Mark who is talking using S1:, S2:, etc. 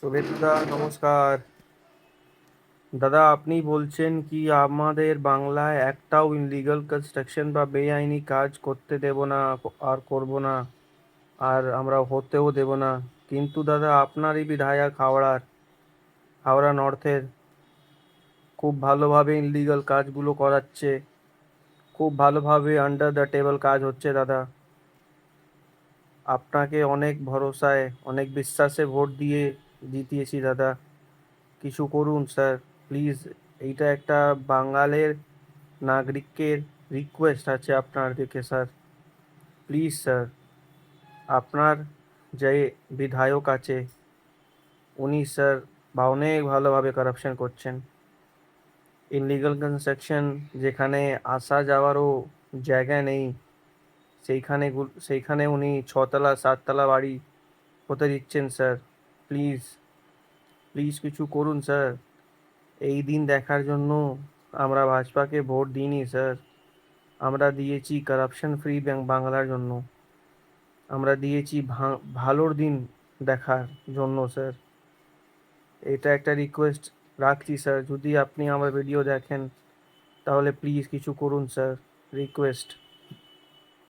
S1: শুভেচ্ছা, নমস্কার। দাদা, আপনি বলছেন কি আমাদের বাংলায় একটাও ইনলিগাল কনস্ট্রাকশন বা বেআইনি কাজ করতে দেব না, আর করব না, আর আমরা হতেও দেব না। কিন্তু দাদা, আপনারই বিধায়ক হাওড়া নর্থের খুব ভালোভাবে ইনলিগাল কাজগুলো করাচ্ছে। খুব ভালোভাবে আন্ডার দ্য টেবল কাজ হচ্ছে দাদা। আপনাকে অনেক ভরসায়, অনেক বিশ্বাসে ভোট দিয়ে জিতিয়েছি দাদা। কিছু করুন স্যার, প্লিজ। এইটা একটা বাঙালের নাগরিকের রিকোয়েস্ট আছে আপনার দিকে স্যার। প্লিজ স্যার, আপনার যে বিধায়ক আছে উনি স্যার অনেক ভালোভাবে কারাপশন করছেন। ইনলিগাল কনস্ট্রাকশন যেখানে আসা যাওয়ারও জায়গা নেই, সেইখানে উনি ছতলা সাততলা বাড়ি হতে দিচ্ছেন স্যার। প্লিজ, প্লিজ কিছু করুন স্যার। এই দিন দেখার জন্য আমরা ভাজপাকে ভোট দিইনি স্যার। আমরা দিয়েছি কারাপশন ফ্রি বাংলার জন্য। আমরা দিয়েছি ভালোর দিন দেখার জন্য স্যার। এটা একটা রিকোয়েস্ট রাখছি স্যার, যদি আপনি আমার ভিডিও দেখেন তাহলে প্লিজ কিছু করুন স্যার। রিকোয়েস্ট।